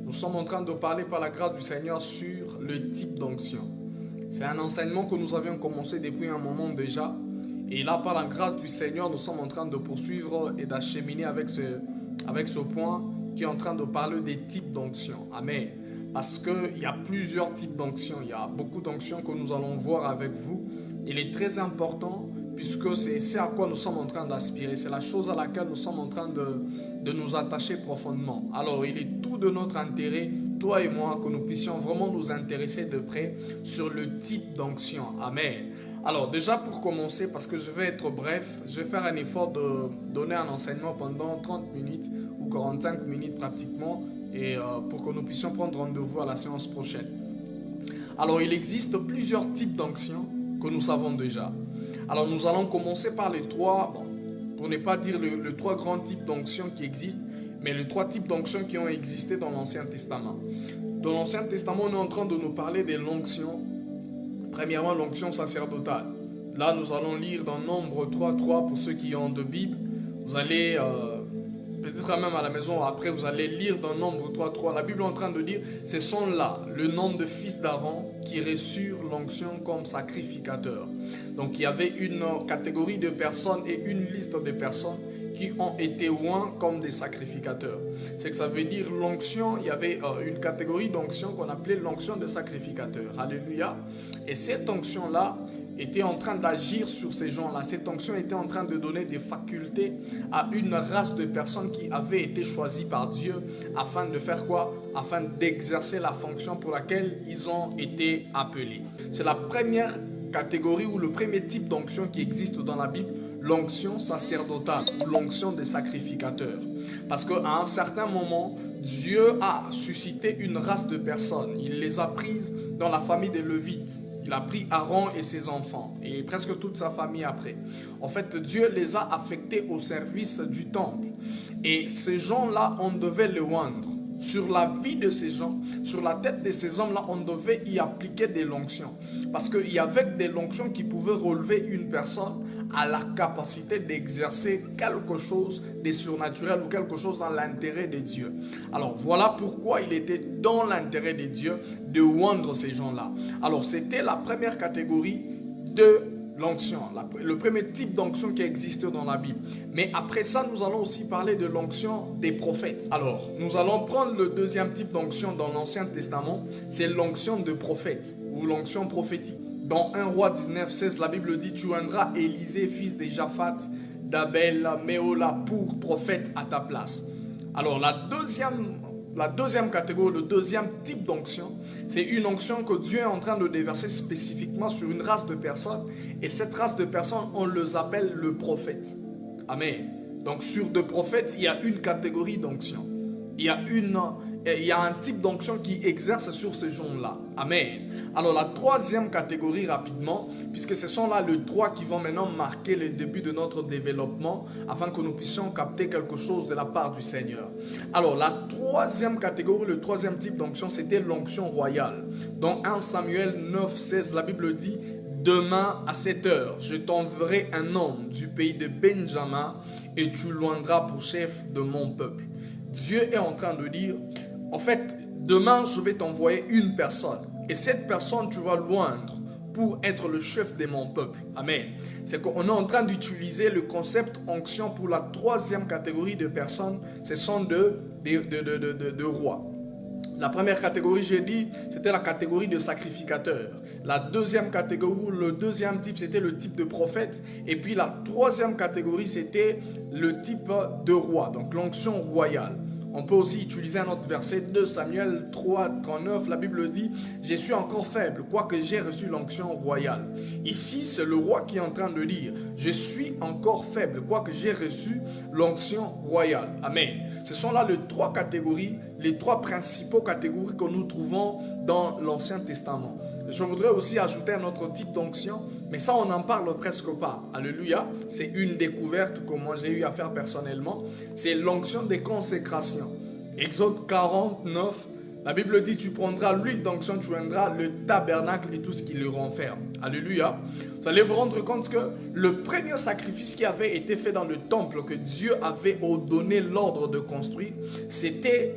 Nous sommes en train de parler par la grâce du Seigneur sur le type d'onction. C'est un enseignement que nous avions commencé depuis un moment déjà. Et là, par la grâce du Seigneur, nous sommes en train de poursuivre et d'acheminer avec ce point qui est en train de parler des types d'onction. Amen. Parce qu'il y a plusieurs types d'onction. Il y a beaucoup d'onctions que nous allons voir avec vous. Il est très important puisque c'est à quoi nous sommes en train d'aspirer. C'est la chose à laquelle nous sommes en train de nous attacher profondément. Alors, il est tout de notre intérêt, toi et moi, que nous puissions vraiment nous intéresser de près sur le type d'onction. Amen. Alors, déjà pour commencer, parce que je vais être bref, je vais faire un effort de donner un enseignement pendant 30 minutes ou 45 minutes pratiquement, et pour que nous puissions prendre rendez-vous à la séance prochaine. Alors, il existe plusieurs types d'onction que nous savons déjà. Alors, nous allons commencer par les trois, pour ne pas dire les trois grands types d'onction qui existent, mais les trois types d'onction qui ont existé dans l'Ancien Testament. Dans l'Ancien Testament, on est en train de nous parler de l'onction. Premièrement, l'onction sacerdotale. Là, nous allons lire dans Nombre 3.3 pour ceux qui ont de Bible. Vous allez, peut-être même à la maison, après, vous allez lire dans Nombre 3.3. La Bible est en train de dire, ce sont là le nombre de fils d'Aaron qui reçurent l'onction comme sacrificateurs. Donc, il y avait une catégorie de personnes et une liste de personnes qui ont été oints comme des sacrificateurs. C'est que ça veut dire l'onction, il y avait une catégorie d'onction qu'on appelait l'onction de sacrificateurs. Alléluia. Et cette onction-là était en train d'agir sur ces gens-là. Cette onction était en train de donner des facultés à une race de personnes qui avaient été choisies par Dieu afin de faire quoi? Afin d'exercer la fonction pour laquelle ils ont été appelés. C'est la première catégorie ou le premier type d'onction qui existe dans la Bible, l'onction sacerdotale ou l'onction des sacrificateurs. Parce qu'à un certain moment, Dieu a suscité une race de personnes. Il les a prises dans la famille des Lévites. Il a pris Aaron et ses enfants et presque toute sa famille après. En fait, Dieu les a affectés au service du temple. Et ces gens-là, on devait les oindre. Sur la vie de ces gens, sur la tête de ces hommes-là, on devait y appliquer des lonctions. Parce qu'il y avait des lonctions qui pouvaient relever une personne à la capacité d'exercer quelque chose de surnaturel ou quelque chose dans l'intérêt de Dieu. Alors voilà pourquoi il était dans l'intérêt de Dieu de oindre ces gens-là. Alors c'était la première catégorie de l'onction, le premier type d'onction qui existe dans la Bible. Mais après ça, nous allons aussi parler de l'onction des prophètes. Alors, nous allons prendre le deuxième type d'onction dans l'Ancien Testament, c'est l'onction de prophète ou l'onction prophétique. Dans 1 Roi 19.16, la Bible dit « Tu oindras Élisée, fils de Japhat, d'Abel, Méola, pour prophète à ta place. » Alors, la deuxième catégorie, le deuxième type d'onction, c'est une onction que Dieu est en train de déverser spécifiquement sur une race de personnes. Et cette race de personnes, on les appelle le prophète. Amen. Donc sur deux prophètes, il y a une catégorie d'onction. Il y a un type d'onction qui exerce sur ces gens-là. Amen. Alors la troisième catégorie rapidement, puisque ce sont là les trois qui vont maintenant marquer le début de notre développement afin que nous puissions capter quelque chose de la part du Seigneur. Alors la troisième catégorie, le troisième type d'onction, c'était l'onction royale. Dans 1 Samuel 9.16, la Bible dit « Demain à 7 heures, je t'enverrai un homme du pays de Benjamin et tu l'oindras pour chef de mon peuple. » Dieu est en train de dire, en fait, demain je vais t'envoyer une personne. Et cette personne, tu vas l'oindre pour être le chef de mon peuple. Amen. C'est qu'on est en train d'utiliser le concept onction pour la troisième catégorie de personnes. Ce sont de rois. La première catégorie, j'ai dit, c'était la catégorie de sacrificateurs. La deuxième catégorie, le deuxième type, c'était le type de prophète. Et puis la troisième catégorie, c'était le type de roi, donc l'onction royale. On peut aussi utiliser un autre verset, 2 Samuel 3.39, la Bible dit « Je suis encore faible, quoique j'ai reçu l'onction royale. » Ici, c'est le roi qui est en train de dire « Je suis encore faible, quoique j'ai reçu l'onction royale. » Amen. Ce sont là les trois catégories, les trois principaux catégories que nous trouvons dans l'Ancien Testament. Je voudrais aussi ajouter un autre type d'onction, mais ça on n'en parle presque pas. Alléluia, c'est une découverte que moi j'ai eu à faire personnellement. C'est l'onction des consécrations. Exode 49, la Bible dit tu prendras l'huile d'onction, tu oindras le tabernacle et tout ce qui le renferme. Alléluia. Vous allez vous rendre compte que le premier sacrifice qui avait été fait dans le temple, que Dieu avait donné l'ordre de construire, c'était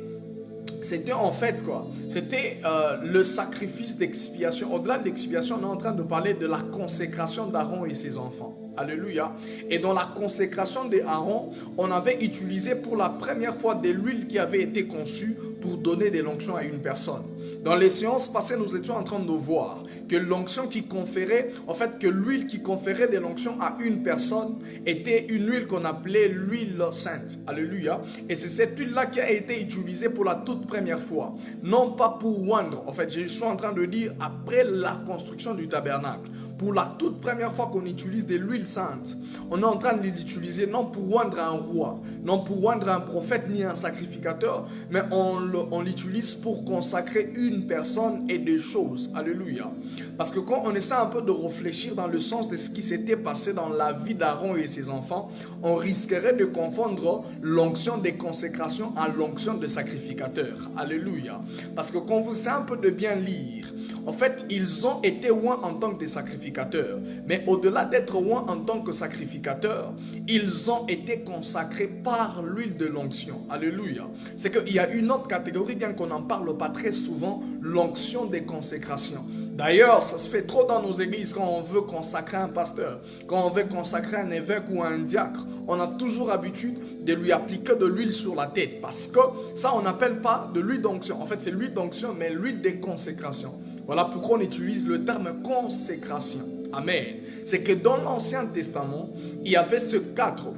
c'était en fait quoi? C'était le sacrifice d'expiation. Au-delà de l'expiation, on est en train de parler de la consécration d'Aaron et ses enfants. Alléluia. Et dans la consécration d'Aaron, on avait utilisé pour la première fois de l'huile qui avait été conçue pour donner de l'onction à une personne. Dans les séances passées, nous étions en train de voir que l'onction qui conférait, en fait, que l'huile qui conférait de l'onction à une personne était une huile qu'on appelait l'huile sainte. Alléluia. Et c'est cette huile-là qui a été utilisée pour la toute première fois. Non pas pour oindre. En fait, je suis en train de dire après la construction du tabernacle. Pour la toute première fois qu'on utilise de l'huile sainte, on est en train de l'utiliser non pour oindre un roi, non pour oindre un prophète ni un sacrificateur, mais on l'utilise pour consacrer une personne et des choses. Alléluia. Parce que quand on essaie un peu de réfléchir dans le sens de ce qui s'était passé dans la vie d'Aaron et ses enfants, on risquerait de confondre l'onction des consécrations à l'onction des sacrificateurs. Alléluia. Parce que quand vous essayez un peu de bien lire, en fait, ils ont été oints en tant que des sacrificateurs. Mais au-delà d'être oints en tant que sacrificateurs, ils ont été consacrés par l'huile de l'onction. Alléluia. C'est qu'il y a une autre catégorie, bien qu'on n'en parle pas très souvent, l'onction des consécrations. D'ailleurs, ça se fait trop dans nos églises quand on veut consacrer un pasteur, quand on veut consacrer un évêque ou un diacre. On a toujours l'habitude de lui appliquer de l'huile sur la tête parce que ça, on n'appelle pas de l'huile d'onction. En fait, c'est l'huile d'onction, mais l'huile des consécrations. Voilà pourquoi on utilise le terme consécration. Amen. C'est que dans l'Ancien Testament, il y avait ces quatre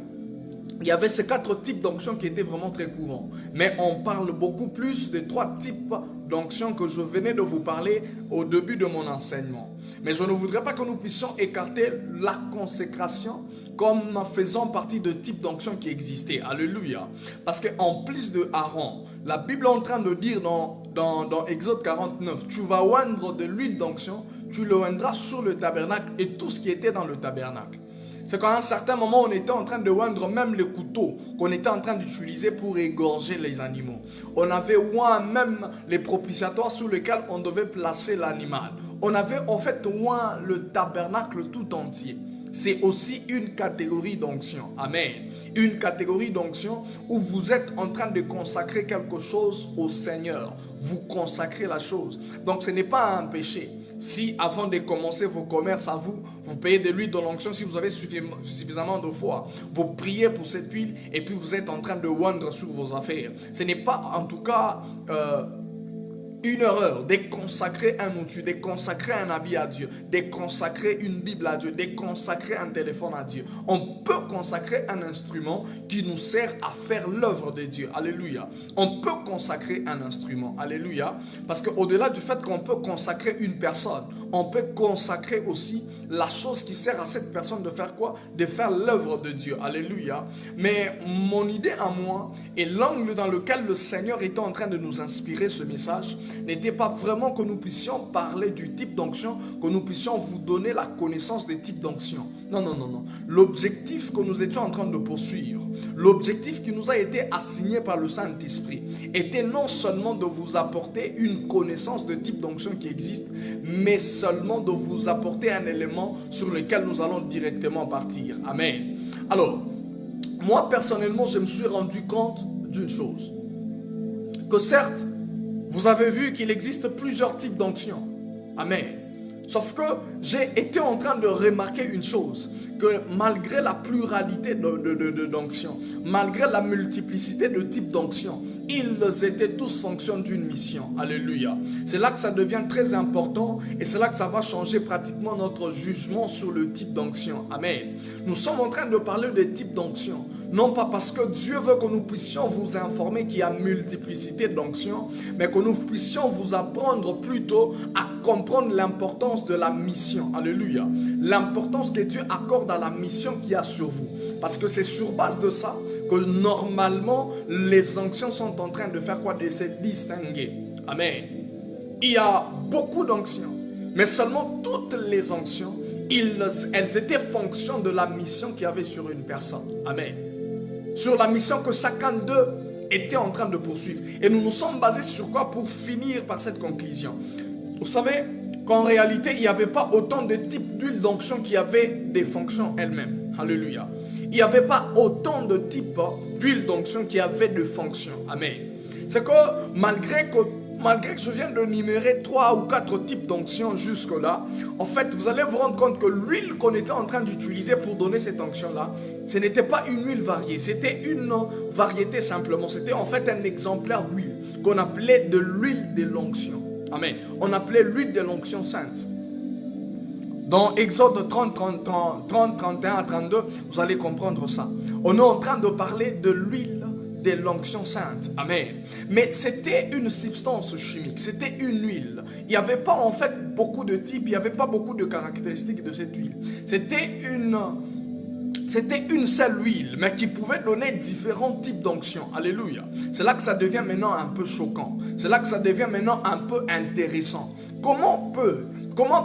types d'onction qui étaient vraiment très courants. Mais on parle beaucoup plus des 3 types d'onction que je venais de vous parler au début de mon enseignement. Mais je ne voudrais pas que nous puissions écarter la consécration comme faisant partie de types d'onction qui existaient. Alléluia. Parce qu'en plus de Aaron, la Bible est en train de dire dans Exode 49, tu vas oindre de l'huile d'onction, tu le oindras sur le tabernacle et tout ce qui était dans le tabernacle. C'est qu'à un certain moment, on était en train de oindre même les couteaux qu'on était en train d'utiliser pour égorger les animaux. On avait oint même les propitiatoires sur lesquels on devait placer l'animal. On avait en fait oint le tabernacle tout entier. C'est aussi une catégorie d'onction. Amen. Une catégorie d'onction où vous êtes en train de consacrer quelque chose au Seigneur. Vous consacrez la chose. Donc ce n'est pas un péché. Si avant de commencer vos commerces à vous, vous payez de l'huile de l'onction, si vous avez suffisamment de foi, vous priez pour cette huile et puis vous êtes en train de oindre sur vos affaires. Ce n'est pas en tout cas une erreur de consacrer un outil, de consacrer un habit à Dieu, de consacrer une Bible à Dieu, de consacrer un téléphone à Dieu. On peut consacrer un instrument qui nous sert à faire l'œuvre de Dieu. Alléluia. On peut consacrer un instrument. Alléluia. Parce qu'au-delà du fait qu'on peut consacrer une personne, on peut consacrer aussi la chose qui sert à cette personne de faire quoi? De faire l'œuvre de Dieu. Alléluia. Mais mon idée à moi et l'angle dans lequel le Seigneur était en train de nous inspirer ce message n'était pas vraiment que nous puissions parler du type d'onction, que nous puissions vous donner la connaissance des types d'onction. Non, non, non, non. L'objectif que nous étions en train de poursuivre, l'objectif qui nous a été assigné par le Saint-Esprit, était non seulement de vous apporter une connaissance de type d'onction qui existe, mais seulement de vous apporter un élément sur lequel nous allons directement partir. Amen. Alors, moi personnellement, je me suis rendu compte d'une chose. Que certes, vous avez vu qu'il existe plusieurs types d'onction. Amen. Sauf que j'ai été en train de remarquer une chose, que malgré la pluralité d'onction, malgré la multiplicité de types d'onction, ils étaient tous fonction d'une mission. Alléluia. C'est là que ça devient très important et c'est là que ça va changer pratiquement notre jugement sur le type d'onction. Amen. Nous sommes en train de parler des types d'onction. Non pas parce que Dieu veut que nous puissions vous informer qu'il y a multiplicité d'onctions, mais que nous puissions vous apprendre plutôt à comprendre l'importance de la mission. Alléluia. L'importance que Dieu accorde à la mission qu'il y a sur vous. Parce que c'est sur base de ça que normalement les onctions sont en train de faire quoi? De se distinguer. Amen. Il y a beaucoup d'onctions, mais seulement toutes les onctions, elles étaient fonction de la mission qu'il y avait sur une personne. Amen. Sur la mission que chacun d'eux était en train de poursuivre. Et nous nous sommes basés sur quoi pour finir par cette conclusion? Vous savez qu'en réalité, il n'y avait pas autant de types d'huile d'onction qui avaient des fonctions elles-mêmes. Alléluia. Il n'y avait pas autant de types d'huile d'onction qui avaient de fonctions. Amen. c'est que malgré que je viens de numérer 3 ou 4 types d'onction jusque-là, en fait, vous allez vous rendre compte que l'huile qu'on était en train d'utiliser pour donner cette onction-là, ce n'était pas une huile variée, c'était une variété simplement. C'était en fait un exemplaire d'huile qu'on appelait de l'huile de l'onction. Amen. On appelait l'huile de l'onction sainte. Dans Exode 30, 31 à 32, vous allez comprendre ça. On est en train de parler de l'huile de l'onction sainte. Amen. Mais c'était une substance chimique, c'était une huile. Il n'y avait pas en fait beaucoup de types, il n'y avait pas beaucoup de caractéristiques de cette huile. C'était une seule huile, mais qui pouvait donner différents types d'onction. Alléluia. C'est là que ça devient maintenant un peu choquant. C'est là que ça devient maintenant un peu intéressant. Comment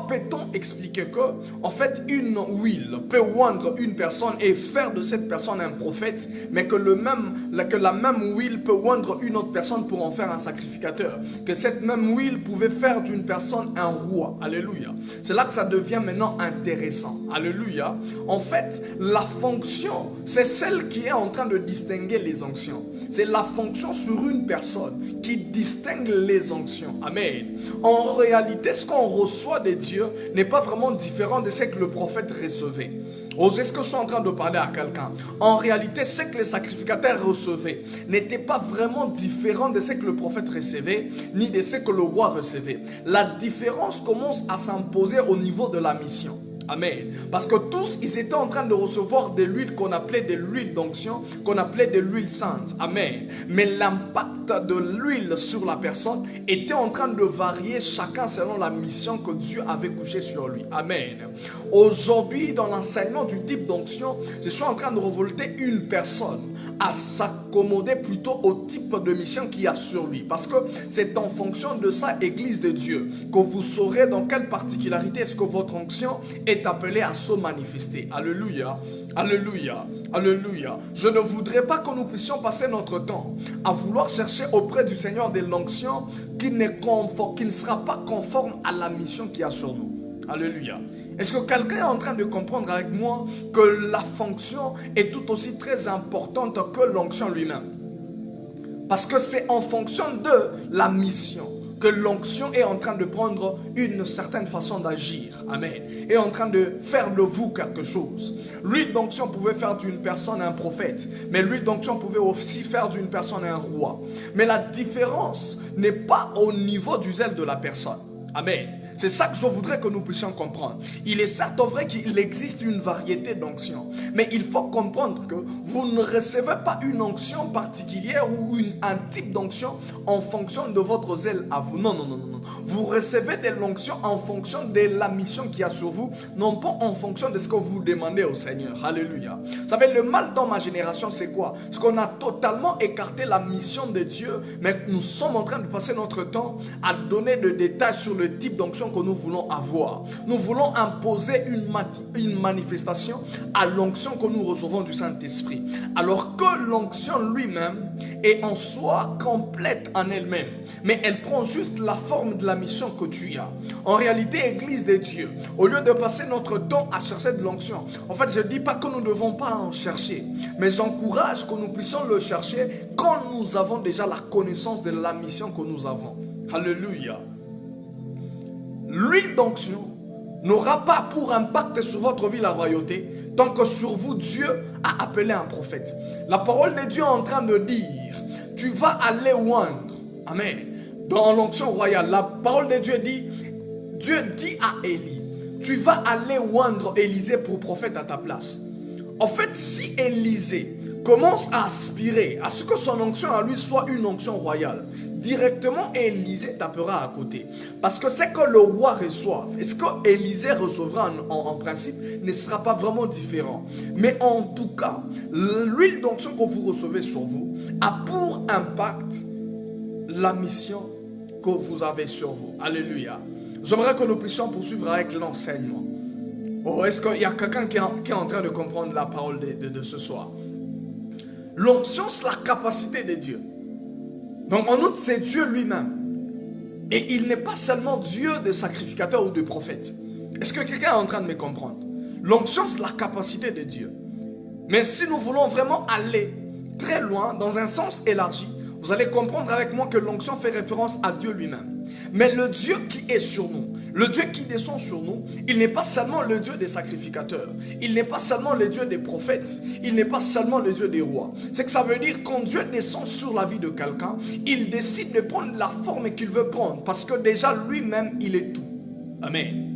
peut-on expliquer que, en fait, une huile peut oindre une personne et faire de cette personne un prophète, mais que la même huile peut oindre une autre personne pour en faire un sacrificateur? Que cette même huile pouvait faire d'une personne un roi. Alléluia. C'est là que ça devient maintenant intéressant. Alléluia. En fait, la fonction, c'est celle qui est en train de distinguer les onctions. C'est la fonction sur une personne qui distingue les onctions. Amen. En réalité, ce qu'on reçoit de Dieu n'est pas vraiment différent de ce que le prophète recevait. Est-ce que je suis en train de parler à quelqu'un? En réalité, ce que les sacrificateurs recevaient n'était pas vraiment différent de ce que le prophète recevait, ni de ce que le roi recevait. La différence commence à s'imposer au niveau de la mission. Amen. Parce que tous, ils étaient en train de recevoir de l'huile qu'on appelait de l'huile d'onction, qu'on appelait de l'huile sainte. Amen. Mais l'impact de l'huile sur la personne était en train de varier chacun selon la mission que Dieu avait couchée sur lui. Amen. Aujourd'hui, dans l'enseignement du type d'onction, je suis en train de revolter une personne à s'accommoder plutôt au type de mission qu'il y a sur lui. Parce que c'est en fonction de ça, Église de Dieu, que vous saurez dans quelle particularité est-ce que votre onction est appelée à se manifester. Alléluia, alléluia, alléluia. Je ne voudrais pas que nous puissions passer notre temps à vouloir chercher auprès du Seigneur de l'onction qui ne sera pas conforme à la mission qu'il y a sur nous. Alléluia. Est-ce que quelqu'un est en train de comprendre avec moi que la fonction est tout aussi très importante que l'onction lui-même? Parce que c'est en fonction de la mission que l'onction est en train de prendre une certaine façon d'agir. Amen. Est en train de faire de vous quelque chose. L'huile d'onction pouvait faire d'une personne un prophète, mais l'huile d'onction pouvait aussi faire d'une personne un roi. Mais la différence n'est pas au niveau du zèle de la personne. Amen. C'est ça que je voudrais que nous puissions comprendre. Il est certes vrai qu'il existe une variété d'onctions, mais il faut comprendre que vous ne recevez pas une onction particulière ou un type d'onction en fonction de votre zèle à vous. Non, non, non, non. Vous recevez de l'onction en fonction de la mission qu'il y a sur vous, non pas en fonction de ce que vous demandez au Seigneur. Alléluia. Vous savez, le mal dans ma génération, c'est quoi? C'est qu'on a totalement écarté la mission de Dieu, mais nous sommes en train de passer notre temps à donner des détails sur le type d'onction que nous voulons avoir. Nous voulons imposer une manifestation à l'onction que nous recevons du Saint-Esprit. Alors que l'onction lui-même est en soi complète en elle-même. Mais elle prend juste la forme de la mission que tu as. En réalité, Église de Dieu, au lieu de passer notre temps à chercher de l'onction, en fait, je ne dis pas que nous ne devons pas en chercher, mais j'encourage que nous puissions le chercher quand nous avons déjà la connaissance de la mission que nous avons. Alléluia. L'huile d'onction n'aura pas pour impact sur votre vie la royauté tant que sur vous Dieu a appelé un prophète. La parole de Dieu est en train de dire, tu vas aller oindre. Amen. Dans l'onction royale, la parole de Dieu dit à Élie, tu vas aller oindre Élisée pour prophète à ta place. En fait, si Élisée commence à aspirer à ce que son onction à lui soit une onction royale, directement Élisée tapera à côté. Parce que c'est que le roi reçoive. Et ce que Élisée recevra en principe ne sera pas vraiment différent. Mais en tout cas, l'huile d'onction que vous recevez sur vous a pour impact la mission que vous avez sur vous. Alléluia. J'aimerais que nous puissions poursuivre avec l'enseignement. Oh, est-ce qu'il y a quelqu'un qui est en train de comprendre la parole de ce soir? L'onction, c'est la capacité de Dieu. Donc en outre, c'est Dieu lui-même. Et il n'est pas seulement Dieu de sacrificateur ou de prophète. Est-ce que quelqu'un est en train de me comprendre? L'onction, c'est la capacité de Dieu. Mais si nous voulons vraiment aller très loin, dans un sens élargi, vous allez comprendre avec moi que l'onction fait référence à Dieu lui-même. Mais le Dieu qui est sur nous, le Dieu qui descend sur nous, il n'est pas seulement le Dieu des sacrificateurs, il n'est pas seulement le Dieu des prophètes, il n'est pas seulement le Dieu des rois. C'est que ça veut dire quand Dieu descend sur la vie de quelqu'un, il décide de prendre la forme qu'il veut prendre, parce que déjà lui-même, il est tout. Amen.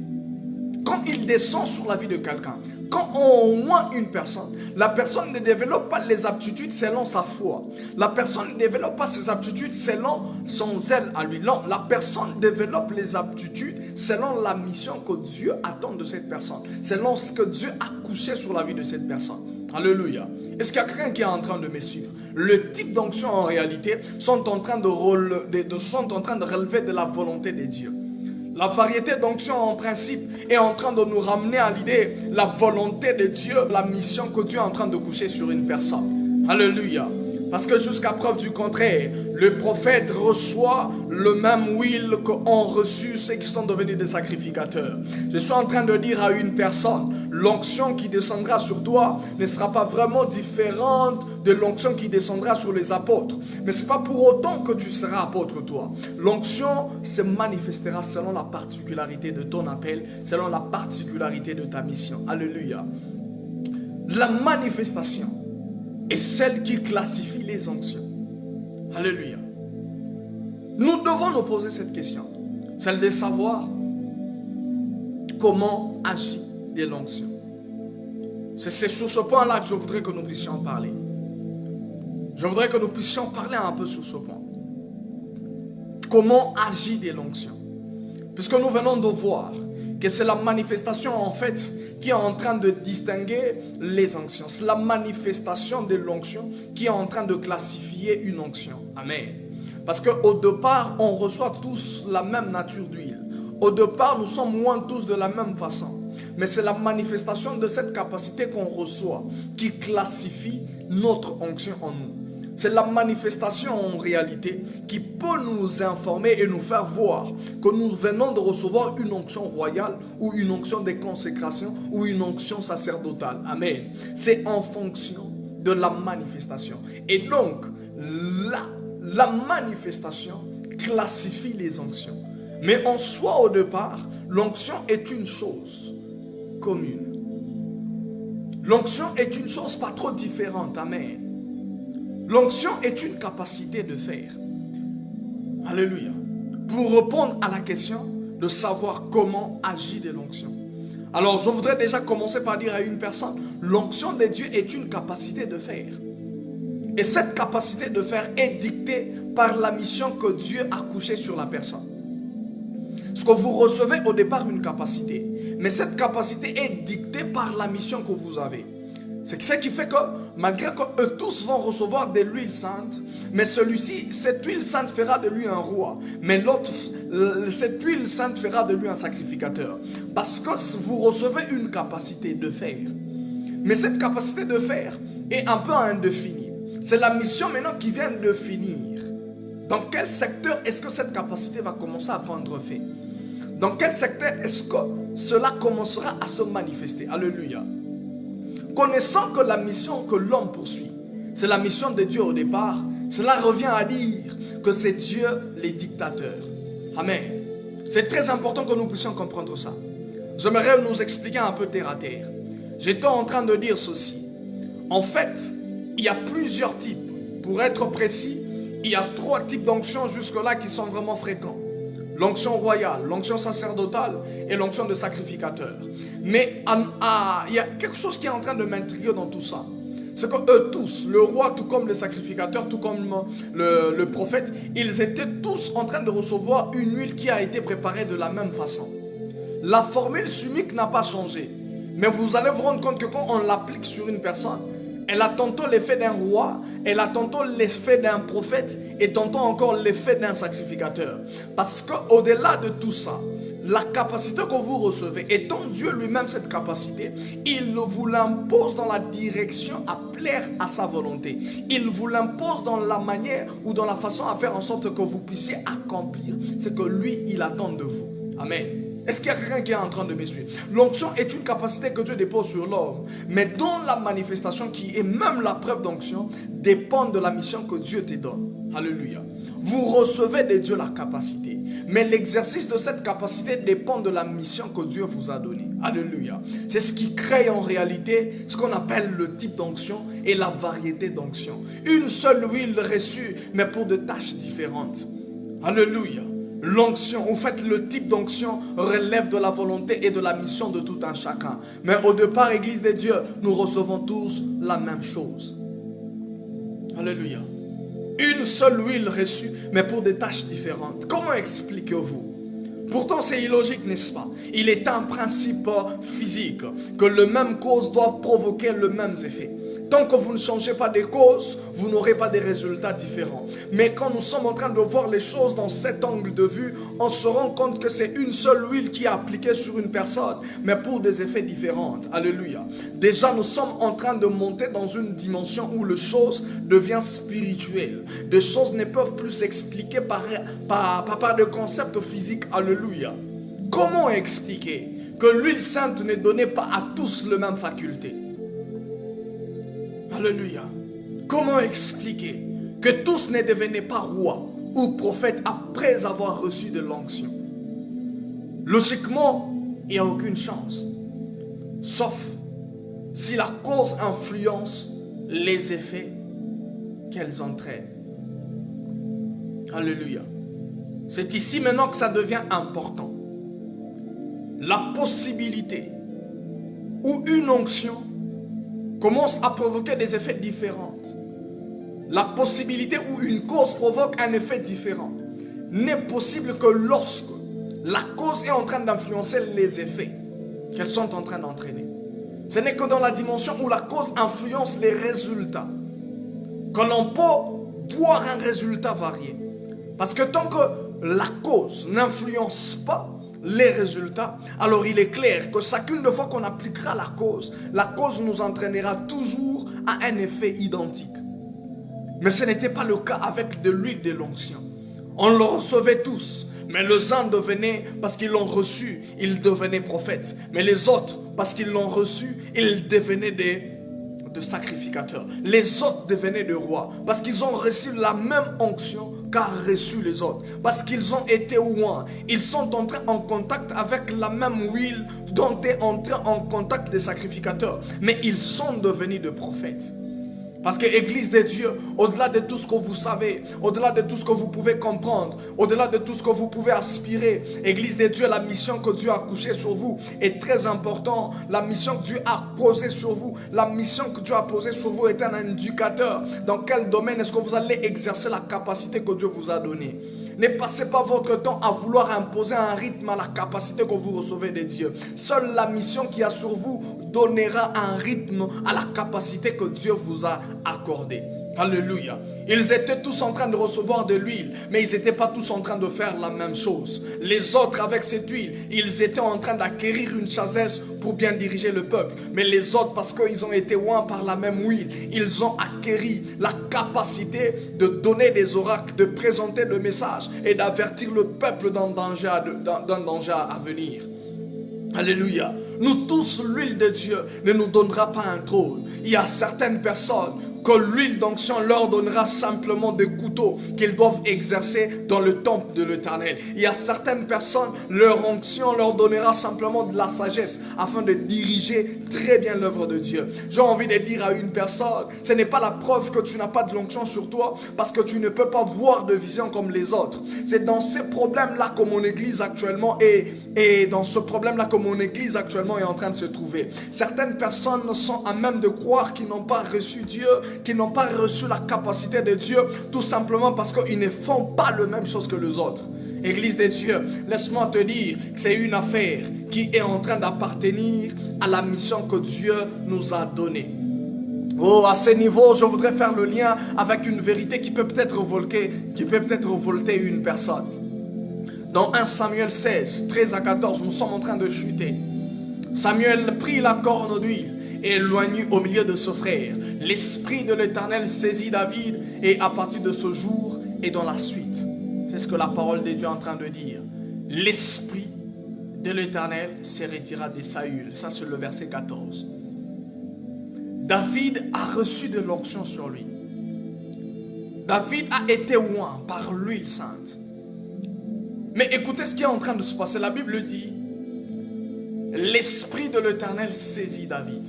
Quand il descend sur la vie de quelqu'un, quand on oint une personne, la personne ne développe pas les aptitudes selon sa foi. La personne ne développe pas ses aptitudes selon son zèle à lui. Non, la personne développe les aptitudes selon la mission que Dieu attend de cette personne. Selon ce que Dieu a couché sur la vie de cette personne. Alléluia. Est-ce qu'il y a quelqu'un qui est en train de me suivre? Le type d'onction en réalité sont en train de relever de la volonté de Dieu. La variété d'onction en principe est en train de nous ramener à l'idée, la volonté de Dieu, la mission que Dieu est en train de coucher sur une personne. Alléluia. Parce que jusqu'à preuve du contraire, le prophète reçoit le même huile qu'ont reçu ceux qui sont devenus des sacrificateurs. Je suis en train de dire à une personne, l'onction qui descendra sur toi ne sera pas vraiment différente de l'onction qui descendra sur les apôtres. Mais ce n'est pas pour autant que tu seras apôtre toi. L'onction se manifestera selon la particularité de ton appel, selon la particularité de ta mission. Alléluia. La manifestation est celle qui classifie les onctions. Alléluia. Nous devons nous poser cette question, celle de savoir comment agit de l'onction. C'est sur ce point-là que je voudrais que nous puissions parler. Je voudrais que nous puissions parler un peu sur ce point. Comment agit de l'onction? Puisque nous venons de voir que c'est la manifestation en fait qui est en train de distinguer les onctions. C'est la manifestation de l'onction qui est en train de classifier une onction. Amen. Parce qu'au départ, on reçoit tous la même nature d'huile. Au départ, nous sommes moins tous de la même façon. Mais c'est la manifestation de cette capacité qu'on reçoit qui classifie notre onction en nous. C'est la manifestation en réalité qui peut nous informer et nous faire voir que nous venons de recevoir une onction royale ou une onction de consécration ou une onction sacerdotale. Amen. C'est en fonction de la manifestation. Et donc, la manifestation classifie les onctions. Mais en soi, au départ, l'onction est une chose commune. L'onction est une chose pas trop différente. Amen. L'onction est une capacité de faire. Alléluia. Pour répondre à la question de savoir comment agit de l'onction. Alors, je voudrais déjà commencer par dire à une personne, l'onction de Dieu est une capacité de faire. Et cette capacité de faire est dictée par la mission que Dieu a couchée sur la personne. Parce que vous recevez au départ une capacité, mais cette capacité est dictée par la mission que vous avez. C'est ce qui fait que, malgré qu'eux tous vont recevoir de l'huile sainte, mais celui-ci, cette huile sainte fera de lui un roi. Mais l'autre, cette huile sainte fera de lui un sacrificateur. Parce que vous recevez une capacité de faire. Mais cette capacité de faire est un peu indéfinie. C'est la mission maintenant qui vient de finir. Dans quel secteur est-ce que cette capacité va commencer à prendre fait? Dans quel secteur est-ce que cela commencera à se manifester? Alléluia. Connaissant que la mission que l'homme poursuit, c'est la mission de Dieu au départ, cela revient à dire que c'est Dieu les dictateurs. Amen. C'est très important que nous puissions comprendre ça. J'aimerais nous expliquer un peu terre à terre. J'étais en train de dire ceci. En fait, il y a plusieurs types. Pour être précis, il y a 3 types d'onctions jusque-là qui sont vraiment fréquents. L'onction royale, l'onction sacerdotale et l'onction de sacrificateur. Mais il y a quelque chose qui est en train de m'intriguer dans tout ça. C'est que eux tous, le roi tout comme le sacrificateur, tout comme le prophète, ils étaient tous en train de recevoir une huile qui a été préparée de la même façon. La formule chimique n'a pas changé. Mais vous allez vous rendre compte que quand on l'applique sur une personne, elle a tantôt l'effet d'un roi, elle a tantôt l'effet d'un prophète et tantôt encore l'effet d'un sacrificateur. Parce qu'au-delà de tout ça, la capacité que vous recevez, étant Dieu lui-même cette capacité, il vous l'impose dans la direction à plaire à sa volonté. Il vous l'impose dans la manière ou dans la façon à faire en sorte que vous puissiez accomplir ce que lui, il attend de vous. Amen. Est-ce qu'il y a quelqu'un qui est en train de me suivre? L'onction est une capacité que Dieu dépose sur l'homme, mais dont la manifestation qui est même la preuve d'onction dépend de la mission que Dieu te donne. Alléluia. Vous recevez de Dieu la capacité. Mais l'exercice de cette capacité dépend de la mission que Dieu vous a donnée. Alléluia. C'est ce qui crée en réalité ce qu'on appelle le type d'onction et la variété d'onction. Une seule huile reçue, mais pour de tâches différentes. Alléluia. L'onction, en fait, le type d'onction relève de la volonté et de la mission de tout un chacun. Mais au départ, Église de Dieu, nous recevons tous la même chose. Alléluia. Une seule huile reçue, mais pour des tâches différentes. Comment expliquez-vous? Pourtant, c'est illogique, n'est-ce pas? Il est un principe physique que les mêmes causes doivent provoquer les mêmes effets. Tant que vous ne changez pas de cause, vous n'aurez pas de résultats différents. Mais quand nous sommes en train de voir les choses dans cet angle de vue, on se rend compte que c'est une seule huile qui est appliquée sur une personne, mais pour des effets différents. Alléluia. Déjà, nous sommes en train de monter dans une dimension où les choses deviennent spirituelles. Des choses ne peuvent plus s'expliquer par des concepts physiques. Alléluia. Comment expliquer que l'huile sainte ne donnait pas à tous les mêmes facultés? Alléluia. Comment expliquer que tous ne devenaient pas rois ou prophètes après avoir reçu de l'onction? Logiquement, il n'y a aucune chance. Sauf si la cause influence les effets qu'elles entraînent. Alléluia. C'est ici maintenant que ça devient important. La possibilité où une onction commence à provoquer des effets différents. La possibilité où une cause provoque un effet différent n'est possible que lorsque la cause est en train d'influencer les effets qu'elles sont en train d'entraîner. Ce n'est que dans la dimension où la cause influence les résultats que l'on peut voir un résultat varié. Parce que tant que la cause n'influence pas les résultats, alors il est clair que chacune de fois qu'on appliquera la cause nous entraînera toujours à un effet identique. Mais ce n'était pas le cas avec de l'huile de l'onction. On le recevait tous, mais les uns devenaient, parce qu'ils l'ont reçu, ils devenaient prophètes. Mais les autres, parce qu'ils l'ont reçu, ils devenaient de sacrificateurs. Les autres devenaient de rois, parce qu'ils ont reçu la même onction qu'a reçu les autres, parce qu'ils ont été oints. Ils sont entrés en contact avec la même huile dont est entré en contact des sacrificateurs, mais ils sont devenus des prophètes. Parce que Église de Dieu, au-delà de tout ce que vous savez, au-delà de tout ce que vous pouvez comprendre, au-delà de tout ce que vous pouvez aspirer, Église de Dieu, la mission que Dieu a couchée sur vous est très importante. La mission que Dieu a posée sur vous, la mission que Dieu a posée sur vous est un indicateur. Dans quel domaine est-ce que vous allez exercer la capacité que Dieu vous a donnée? Ne passez pas votre temps à vouloir imposer un rythme à la capacité que vous recevez de Dieu. Seule la mission qui a sur vous donnera un rythme à la capacité que Dieu vous a accordée. Alléluia. Ils étaient tous en train de recevoir de l'huile, mais ils n'étaient pas tous en train de faire la même chose. Les autres, avec cette huile, ils étaient en train d'acquérir une sagesse pour bien diriger le peuple. Mais les autres, parce qu'ils ont été oints par la même huile, ils ont acquéri la capacité de donner des oracles, de présenter des messages et d'avertir le peuple d'un danger à venir. Alléluia. Nous tous, l'huile de Dieu ne nous donnera pas un trône. Il y a certaines personnes que l'huile d'onction leur donnera simplement des couteaux qu'ils doivent exercer dans le temple de l'Éternel. Il y a certaines personnes, leur onction leur donnera simplement de la sagesse afin de diriger très bien l'œuvre de Dieu. J'ai envie de dire à une personne, ce n'est pas la preuve que tu n'as pas de l'onction sur toi parce que tu ne peux pas voir de vision comme les autres. C'est dans ces problèmes-là que mon église actuellement est dans ce problème-là que mon église actuellement est en train de se trouver. Certaines personnes sont à même de croire qu'ils n'ont pas reçu Dieu, qu'ils n'ont pas reçu la capacité de Dieu, tout simplement parce qu'ils ne font pas la même chose que les autres. Église de Dieu, laisse-moi te dire que c'est une affaire qui est en train d'appartenir à la mission que Dieu nous a donnée. Oh, à ce niveau, je voudrais faire le lien avec une vérité qui peut peut-être révolter une personne. Dans 1 Samuel 16, 13 à 14, nous sommes en train de chuter. Samuel prit la corne d'huile et éloignut au milieu de ses frères. L'esprit de l'Éternel saisit David et à partir de ce jour et dans la suite. C'est ce que la parole de Dieu est en train de dire. L'esprit de l'Éternel se retira de Saül. Ça, c'est le verset 14. David a reçu de l'onction sur lui. David a été oint par l'huile sainte. Mais écoutez ce qui est en train de se passer. La Bible dit, l'Esprit de l'Éternel saisit David.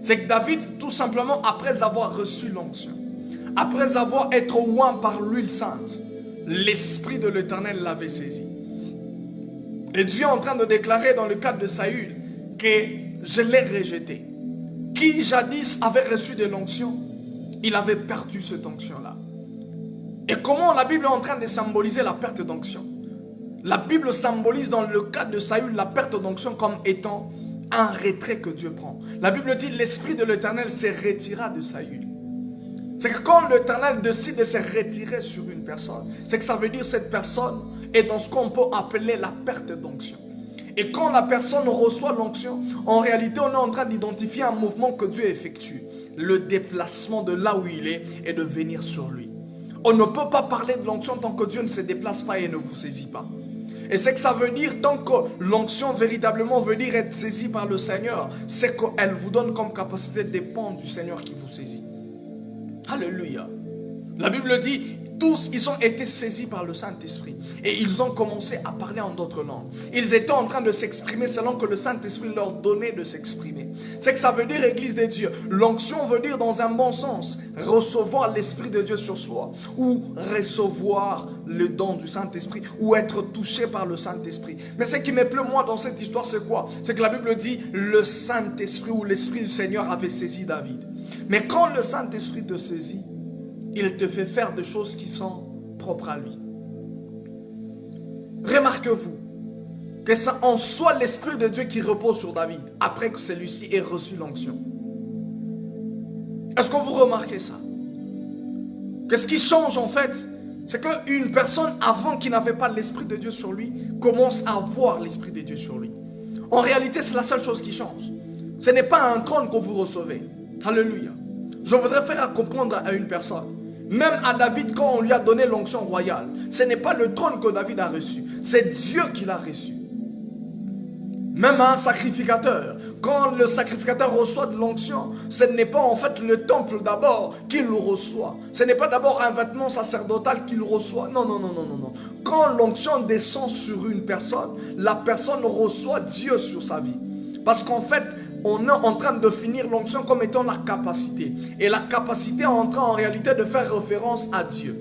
C'est que David, tout simplement, après avoir reçu l'onction, après avoir été oint par l'huile sainte, l'Esprit de l'Éternel l'avait saisi. Et Dieu est en train de déclarer dans le cadre de Saül que je l'ai rejeté. Qui jadis avait reçu de l'onction, il avait perdu cette onction-là. Et comment la Bible est en train de symboliser la perte d'onction? La Bible symbolise dans le cadre de Saül la perte d'onction comme étant un retrait que Dieu prend. La Bible dit l'Esprit de l'Éternel se retira de Saül. C'est que quand l'Éternel décide de se retirer sur une personne, c'est que ça veut dire cette personne est dans ce qu'on peut appeler la perte d'onction. Et quand la personne reçoit l'onction, en réalité on est en train d'identifier un mouvement que Dieu effectue. Le déplacement de là où il est et de venir sur lui. On ne peut pas parler de l'onction tant que Dieu ne se déplace pas et ne vous saisit pas. Et c'est que ça veut dire, tant que l'onction véritablement veut dire être saisi par le Seigneur, c'est qu'elle vous donne comme capacité de dépendre du Seigneur qui vous saisit. Alléluia. La Bible dit, tous ils ont été saisis par le Saint-Esprit. Et ils ont commencé à parler en d'autres langues. Ils étaient en train de s'exprimer selon que le Saint-Esprit leur donnait de s'exprimer. C'est que ça veut dire Église de Dieu. L'onction veut dire dans un bon sens, recevoir l'Esprit de Dieu sur soi. Ou recevoir le don du Saint-Esprit. Ou être touché par le Saint-Esprit. Mais ce qui me plaît moi dans cette histoire c'est quoi? C'est que la Bible dit le Saint-Esprit ou l'Esprit du Seigneur avait saisi David. Mais quand le Saint-Esprit te saisit, il te fait faire des choses qui sont propres à lui. Remarquez-vous que c'est en soi l'Esprit de Dieu qui repose sur David après que celui-ci ait reçu l'onction. Est-ce que vous remarquez ça? Qu'est-ce qui change en fait? C'est qu'une personne avant qui n'avait pas l'Esprit de Dieu sur lui commence à avoir l'Esprit de Dieu sur lui. En réalité, c'est la seule chose qui change. Ce n'est pas un trône que vous recevez. Alléluia. Je voudrais faire comprendre à une personne. Même à David, quand on lui a donné l'onction royale, ce n'est pas le trône que David a reçu, c'est Dieu qui l'a reçu. Même un sacrificateur, quand le sacrificateur reçoit de l'onction, ce n'est pas en fait le temple d'abord qu'il le reçoit. Ce n'est pas d'abord un vêtement sacerdotal qu'il reçoit. Non, non, non, non, non, non. Quand l'onction descend sur une personne, la personne reçoit Dieu sur sa vie. Parce qu'en fait, on est en train de définir l'onction comme étant la capacité. Et la capacité est en train en réalité de faire référence à Dieu.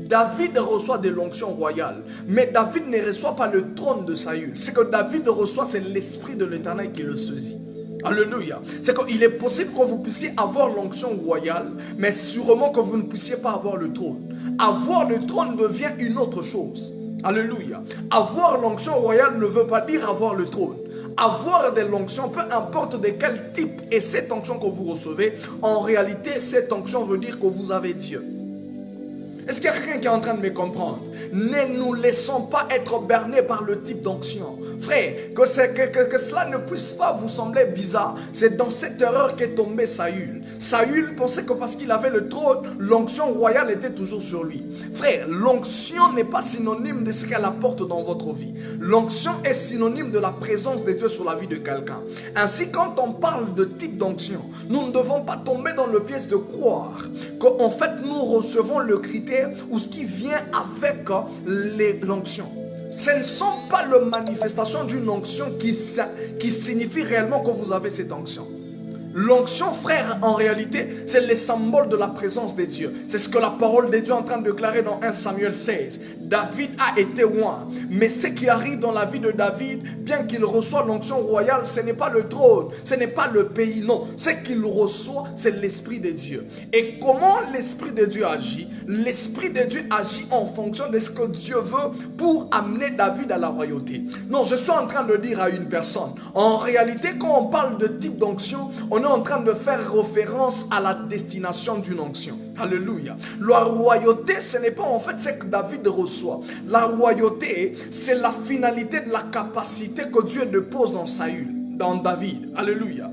David reçoit de l'onction royale, mais David ne reçoit pas le trône de Saül. Ce que David reçoit, c'est l'Esprit de l'Éternel qui le saisit. Alléluia. C'est qu'il est possible que vous puissiez avoir l'onction royale, mais sûrement que vous ne puissiez pas avoir le trône. Avoir le trône devient une autre chose. Alléluia. Avoir l'onction royale ne veut pas dire avoir le trône. Avoir de l'onction, peu importe de quel type est cette onction que vous recevez, en réalité, cette onction veut dire que vous avez Dieu. Est-ce qu'il y a quelqu'un qui est en train de me comprendre? Ne nous laissons pas être bernés par le type d'onction. Frère, que cela ne puisse pas vous sembler bizarre, c'est dans cette erreur qu'est tombé Saül. Saül pensait que parce qu'il avait le trône, l'onction royale était toujours sur lui. Frère, l'onction n'est pas synonyme de ce qu'elle apporte dans votre vie. L'onction est synonyme de la présence de Dieu sur la vie de quelqu'un. Ainsi, quand on parle de type d'onction, nous ne devons pas tomber dans le piège de croire qu'en fait nous recevons le critère ou ce qui vient avec l'onction. Ce ne sont pas les manifestations d'une onction qui signifie réellement que vous avez cette onction. L'onction, frère, en réalité, c'est le symbole de la présence de Dieu. C'est ce que la parole de Dieu est en train de déclarer dans 1 Samuel 16. David a été oint. Mais ce qui arrive dans la vie de David, bien qu'il reçoive l'onction royale, ce n'est pas le trône, ce n'est pas le pays, non. Ce qu'il reçoit, c'est l'Esprit de Dieu. Et comment l'Esprit de Dieu agit? L'Esprit de Dieu agit en fonction de ce que Dieu veut pour amener David à la royauté. Non, je suis en train de dire à une personne, en réalité, quand on parle de type d'onction, on est en train de faire référence à la destination d'une onction. Alléluia. La royauté, ce n'est pas en fait ce que David reçoit. La royauté, c'est la finalité de la capacité que Dieu dépose dans Saül, dans David. Alléluia.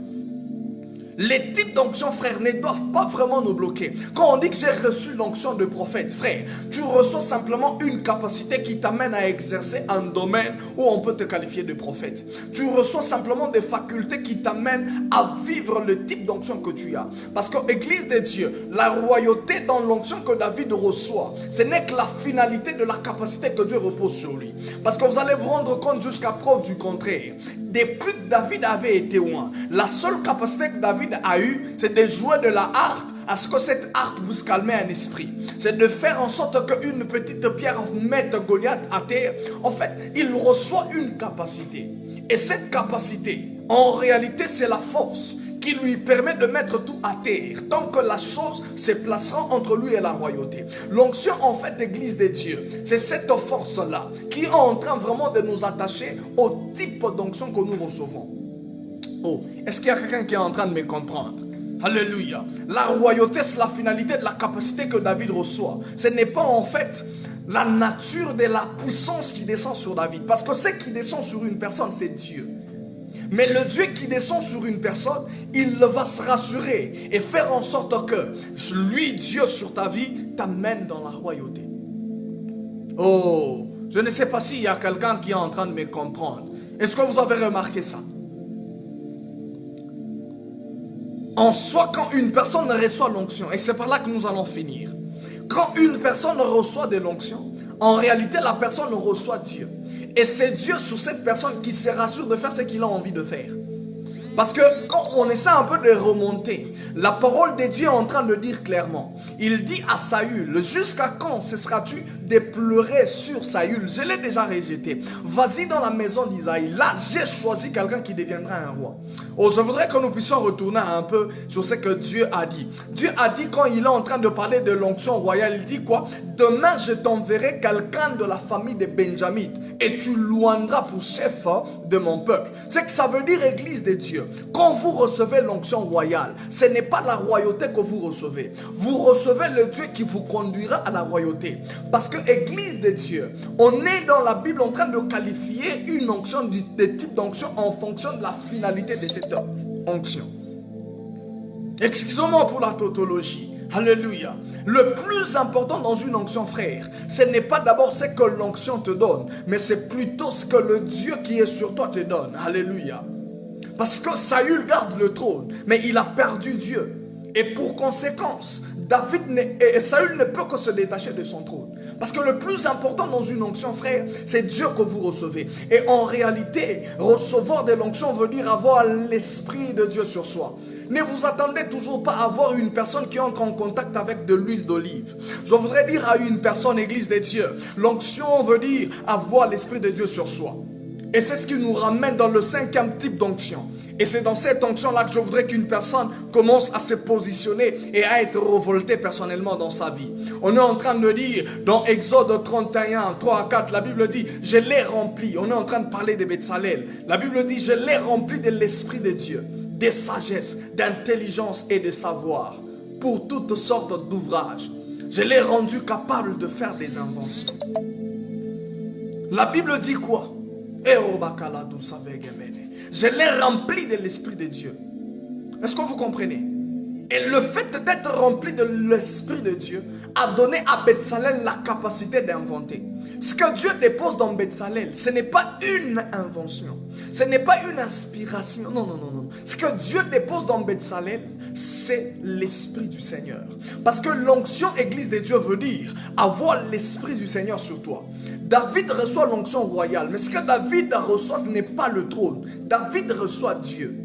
Les types d'onction, frère, ne doivent pas vraiment nous bloquer. Quand on dit que j'ai reçu l'onction de prophète, frère, tu reçois simplement une capacité qui t'amène à exercer un domaine où on peut te qualifier de prophète. Tu reçois simplement des facultés qui t'amènent à vivre le type d'onction que tu as. Parce que Église de Dieu, la royauté dans l'onction que David reçoit, ce n'est que la finalité de la capacité que Dieu repose sur lui. Parce que vous allez vous rendre compte jusqu'à preuve du contraire. Depuis que David avait été loin, la seule capacité que David a eue, c'est de jouer de la harpe à ce que cette harpe vous calme un esprit. C'est de faire en sorte qu'une petite pierre mette Goliath à terre. En fait, il reçoit une capacité. Et cette capacité, en réalité, c'est la force qui lui permet de mettre tout à terre, tant que la chose se placera entre lui et la royauté. L'onction, en fait, Église de Dieu, c'est cette force-là qui est en train vraiment de nous attacher au type d'onction que nous recevons. Oh, est-ce qu'il y a quelqu'un qui est en train de me comprendre? Alléluia. La royauté, c'est la finalité de la capacité que David reçoit. Ce n'est pas en fait la nature de la puissance qui descend sur David. Parce que ce qui descend sur une personne, c'est Dieu. Mais le Dieu qui descend sur une personne, il va se rassurer et faire en sorte que lui, Dieu, sur ta vie, t'amène dans la royauté. Oh, je ne sais pas s'il y a quelqu'un qui est en train de me comprendre. Est-ce que vous avez remarqué ça? En soi, quand une personne reçoit l'onction, et c'est par là que nous allons finir. Quand une personne reçoit de l'onction, en réalité, la personne reçoit Dieu. Et c'est Dieu sur cette personne qui se rassure de faire ce qu'il a envie de faire. Parce que quand on essaie un peu de remonter, la parole de Dieu est en train de dire clairement. Il dit à Saül, jusqu'à quand cesseras-tu de pleurer sur Saül? Je l'ai déjà rejeté. Vas-y dans la maison d'Isaïe. Là, j'ai choisi quelqu'un qui deviendra un roi. Oh, je voudrais que nous puissions retourner un peu sur ce que Dieu a dit. Dieu a dit quand il est en train de parler de l'onction royale, il dit quoi? Demain, je t'enverrai quelqu'un de la famille de Benjamin et tu loindras pour chef de mon peuple. C'est que ça veut dire Église de Dieu. Quand vous recevez l'onction royale, ce n'est pas la royauté que vous recevez. Vous recevez le Dieu qui vous conduira à la royauté. Parce que Église de Dieu, on est dans la Bible en train de qualifier une onction de type d'onction en fonction de la finalité de cette onction. Excusez-moi pour la tautologie. Alléluia. Le plus important dans une onction, frère, ce n'est pas d'abord ce que l'onction te donne, mais c'est plutôt ce que le Dieu qui est sur toi te donne. Alléluia. Parce que Saül garde le trône, mais il a perdu Dieu. Et pour conséquence, Saül ne peut que se détacher de son trône. Parce que le plus important dans une onction, frère, c'est Dieu que vous recevez. Et en réalité, recevoir de l'onction veut dire avoir l'Esprit de Dieu sur soi. Ne vous attendez toujours pas à voir une personne qui entre en contact avec de l'huile d'olive. Je voudrais dire à une personne, Église de Dieu, l'onction veut dire avoir l'Esprit de Dieu sur soi. Et c'est ce qui nous ramène dans le 5e type d'onction. Et c'est dans cette onction-là que je voudrais qu'une personne commence à se positionner et à être révoltée personnellement dans sa vie. On est en train de dire, dans Exode 31, 3 à 4, la Bible dit, je l'ai rempli. On est en train de parler de Betsalel. La Bible dit, je l'ai rempli de l'Esprit de Dieu, de sagesse, d'intelligence et de savoir, pour toutes sortes d'ouvrages. Je l'ai rendu capable de faire des inventions. La Bible dit quoi? Je l'ai rempli de l'Esprit de Dieu. Est-ce que vous comprenez? Et le fait d'être rempli de l'Esprit de Dieu a donné à Betsalel la capacité d'inventer. Ce que Dieu dépose dans Betsalel, ce n'est pas une invention. Ce n'est pas une inspiration. Non, non, non, non. Ce que Dieu dépose dans Betsalel, c'est l'Esprit du Seigneur. Parce que l'onction Église de Dieu veut dire avoir l'Esprit du Seigneur sur toi. David reçoit l'onction royale, mais ce que David reçoit, ce n'est pas le trône. David reçoit Dieu.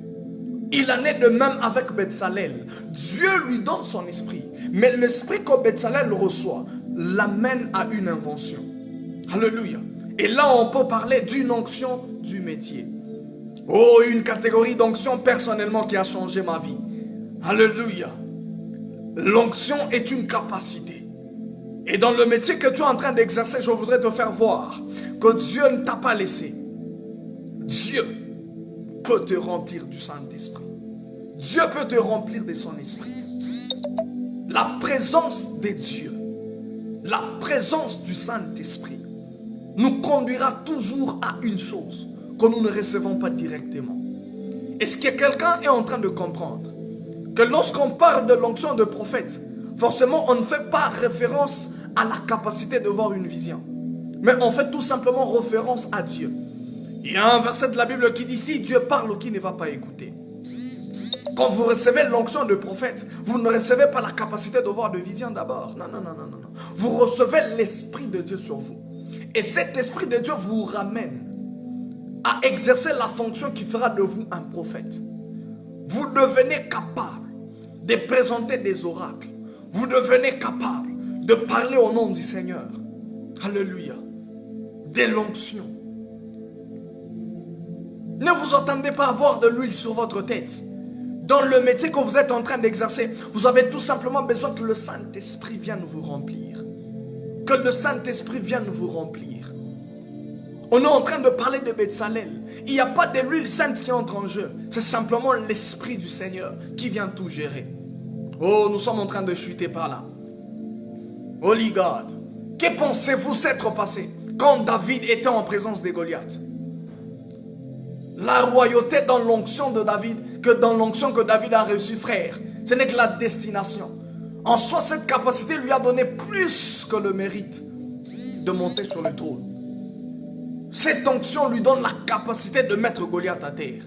Il en est de même avec Betsalel. Dieu lui donne son esprit. Mais l'esprit que Betsalel reçoit l'amène à une invention. Alléluia. Et là, on peut parler d'une onction du métier. Oh, une catégorie d'onction personnellement qui a changé ma vie. Alléluia. L'onction est une capacité. Et dans le métier que tu es en train d'exercer, je voudrais te faire voir que Dieu ne t'a pas laissé. Dieu peut te remplir du Saint-Esprit. Dieu peut te remplir de son esprit. La présence de Dieu, la présence du Saint-Esprit nous conduira toujours à une chose que nous ne recevons pas directement. Est-ce que quelqu'un est en train de comprendre? que lorsqu'on parle de l'onction de prophète, forcément on ne fait pas référence à la capacité de voir une vision. Mais on fait tout simplement référence à Dieu. Il y a un verset de la Bible qui dit, si Dieu parle, qui ne va pas écouter? Quand vous recevez l'onction de prophète, vous ne recevez pas la capacité de voir de vision d'abord. Non, non, non, non, non. Vous recevez l'Esprit de Dieu sur vous. Et cet Esprit de Dieu vous ramène à exercer la fonction qui fera de vous un prophète. Vous devenez capable de présenter des oracles. Vous devenez capable de parler au nom du Seigneur. Alléluia. De l'onction. Ne vous attendez pas à avoir de l'huile sur votre tête. Dans le métier que vous êtes en train d'exercer, vous avez tout simplement besoin que le Saint-Esprit vienne vous remplir. Que le Saint-Esprit vienne vous remplir. On est en train de parler de Betsalel. Il n'y a pas de l'huile sainte qui entre en jeu. C'est simplement l'Esprit du Seigneur qui vient tout gérer. Oh, nous sommes en train de chuter par là. Holy God, que pensez-vous s'être passé quand David était en présence des Goliaths? La royauté dans l'onction de David, que dans l'onction que David a reçue, frère, ce n'est que la destination. En soi, cette capacité lui a donné plus que le mérite de monter sur le trône. Cette onction lui donne la capacité de mettre Goliath à terre.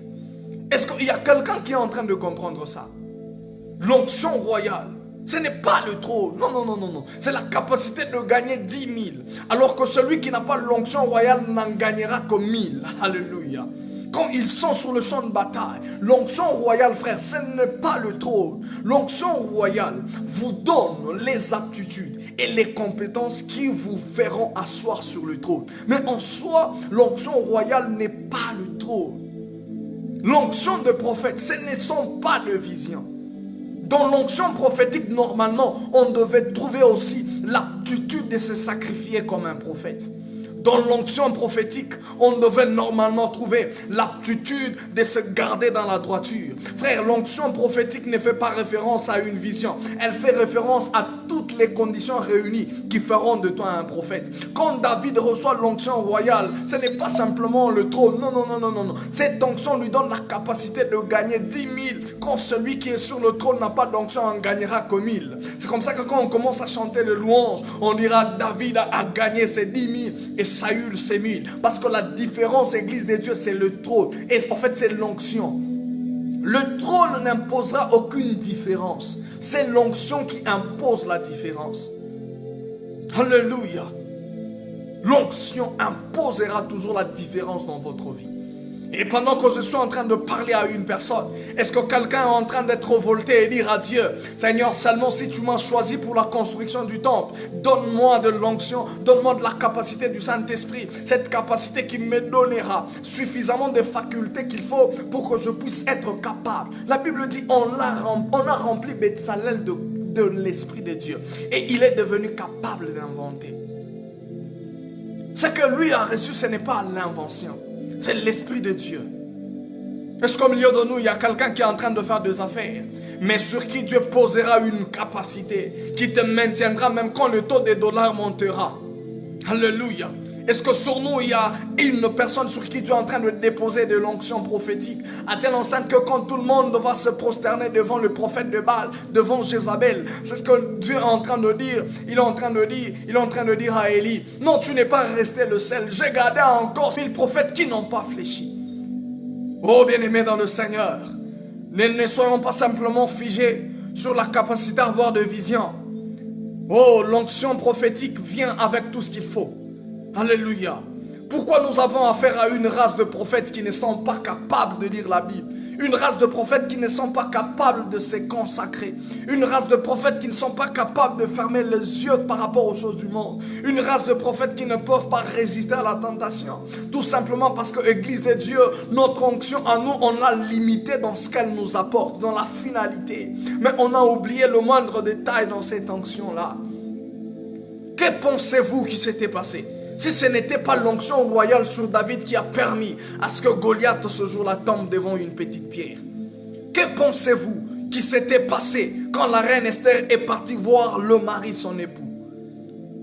Est-ce qu'il y a quelqu'un qui est en train de comprendre ça? L'onction royale, ce n'est pas le trône. Non, non, non, non, non. C'est la capacité de gagner 10 000. Alors que celui qui n'a pas l'onction royale n'en gagnera que 1000. Alléluia. Quand ils sont sur le champ de bataille, l'onction royale, frère, ce n'est pas le trône. L'onction royale vous donne les aptitudes et les compétences qui vous feront asseoir sur le trône. Mais en soi, l'onction royale n'est pas le trône. L'onction de prophète, ce ne sont pas de visions. Dans l'onction prophétique, normalement, on devait trouver aussi l'aptitude de se sacrifier comme un prophète. Dans l'onction prophétique, on devait normalement trouver l'aptitude de se garder dans la droiture. Frère, l'onction prophétique ne fait pas référence à une vision. Elle fait référence à toutes les conditions réunies qui feront de toi un prophète. Quand David reçoit l'onction royale, ce n'est pas simplement le trône. Non, non, non, non, non, non. Cette onction lui donne la capacité de gagner 10 000. Quand celui qui est sur le trône n'a pas d'onction, en gagnera que 1000. C'est comme ça que quand on commence à chanter les louanges, on dira David a gagné ses 10 000 et Saül ses 1000. Parce que la différence, Église de Dieu, c'est le trône. Et en fait, c'est l'onction. Le trône n'imposera aucune différence. C'est l'onction qui impose la différence. Alléluia. L'onction imposera toujours la différence dans votre vie. Et pendant que je suis en train de parler à une personne, est-ce que quelqu'un est en train d'être revolté et dire à Dieu, Seigneur, seulement si tu m'as choisi pour la construction du temple, donne-moi de l'onction, donne-moi de la capacité du Saint-Esprit, cette capacité qui me donnera suffisamment de facultés qu'il faut pour que je puisse être capable. La Bible dit, on a rempli Betsalel de l'Esprit de Dieu et il est devenu capable d'inventer. Ce que lui a reçu, ce n'est pas l'invention. C'est l'Esprit de Dieu. Est-ce qu'au milieu de nous, il y a quelqu'un qui est en train de faire des affaires, mais sur qui Dieu posera une capacité qui te maintiendra même quand le taux des dollars montera? Alléluia. Est-ce que sur nous, il y a une personne sur qui Dieu est en train de déposer de l'onction prophétique, à telle enceinte que quand tout le monde va se prosterner devant le prophète de Baal, devant Jézabel, c'est ce que Dieu est en train de dire. Il est en train de dire à Élie, non, tu n'es pas resté le seul. J'ai gardé encore 1000 prophètes qui n'ont pas fléchi. Oh bien-aimés dans le Seigneur, ne soyons pas simplement figés sur la capacité à avoir de vision. Oh, l'onction prophétique vient avec tout ce qu'il faut. Alléluia. Pourquoi nous avons affaire à une race de prophètes qui ne sont pas capables de lire la Bible? Une race de prophètes qui ne sont pas capables de se consacrer. Une race de prophètes qui ne sont pas capables de fermer les yeux par rapport aux choses du monde. Une race de prophètes qui ne peuvent pas résister à la tentation. Tout simplement parce que Église de Dieu, notre onction à nous, on l'a limitée dans ce qu'elle nous apporte, dans la finalité. Mais on a oublié le moindre détail dans cette onction-là. Que pensez-vous qui s'était passé? Si ce n'était pas l'onction royale sur David qui a permis à ce que Goliath ce jour-là tombe devant une petite pierre. Que pensez-vous qui s'était passé quand la reine Esther est partie voir le mari, son époux?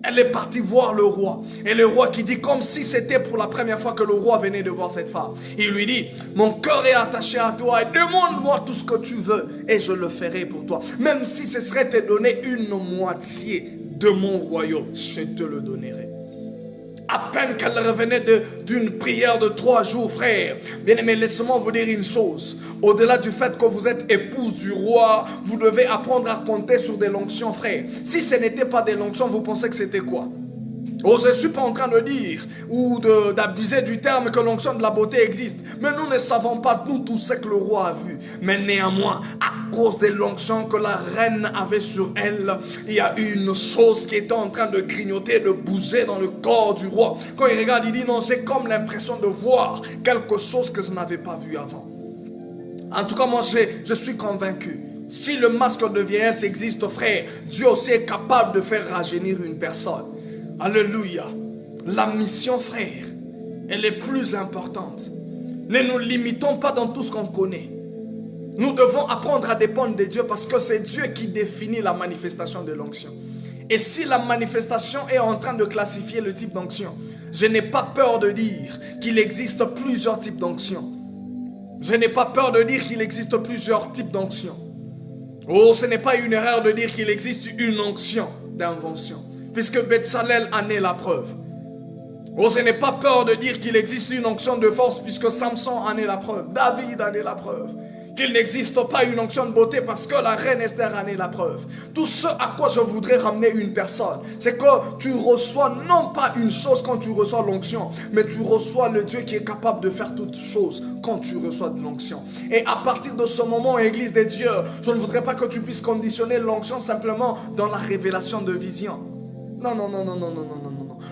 Elle est partie voir le roi. Et le roi qui dit, comme si c'était pour la première fois que le roi venait de voir cette femme. Il lui dit, mon cœur est attaché à toi et demande-moi tout ce que tu veux et je le ferai pour toi. Même si ce serait te donner une moitié de mon royaume, je te le donnerai. À peine qu'elle revenait d'une prière de 3 jours, frère. Bien aimé, laissez-moi vous dire une chose. Au-delà du fait que vous êtes épouse du roi, vous devez apprendre à compter sur des l'onction, frère. Si ce n'était pas des l'onction, vous pensez que c'était quoi? Oh, je ne suis pas en train de dire ou d'abuser du terme que l'onction de la beauté existe. Mais nous ne savons pas, nous, tout ce que le roi a vu. Mais néanmoins, à cause de l'onction que la reine avait sur elle, il y a une chose qui était en train de grignoter, de bouger dans le corps du roi. Quand il regarde, il dit non, j'ai comme l'impression de voir quelque chose que je n'avais pas vu avant. En tout cas, moi, je suis convaincu. Si le masque de vieillesse existe, frère, Dieu aussi est capable de faire rajeunir une personne. Alléluia. La mission, frère, elle est plus importante. Ne nous limitons pas dans tout ce qu'on connaît. Nous devons apprendre à dépendre de Dieu parce que c'est Dieu qui définit la manifestation de l'onction. Et si la manifestation est en train de classifier le type d'onction, je n'ai pas peur de dire qu'il existe plusieurs types d'onction. Je n'ai pas peur de dire qu'il existe plusieurs types d'onction. Oh, ce n'est pas une erreur de dire qu'il existe une onction d'invention. Puisque Betsalel en est la preuve. Oh, je n'ai pas peur de dire qu'il existe une onction de force puisque Samson en est la preuve. David en est la preuve. Qu'il n'existe pas une onction de beauté parce que la reine Esther en est la preuve. Tout ce à quoi je voudrais ramener une personne, c'est que tu reçois non pas une chose quand tu reçois l'onction, mais tu reçois le Dieu qui est capable de faire toutes choses quand tu reçois de l'onction. Et à partir de ce moment, Église des dieux, je ne voudrais pas que tu puisses conditionner l'onction simplement dans la révélation de vision. Non.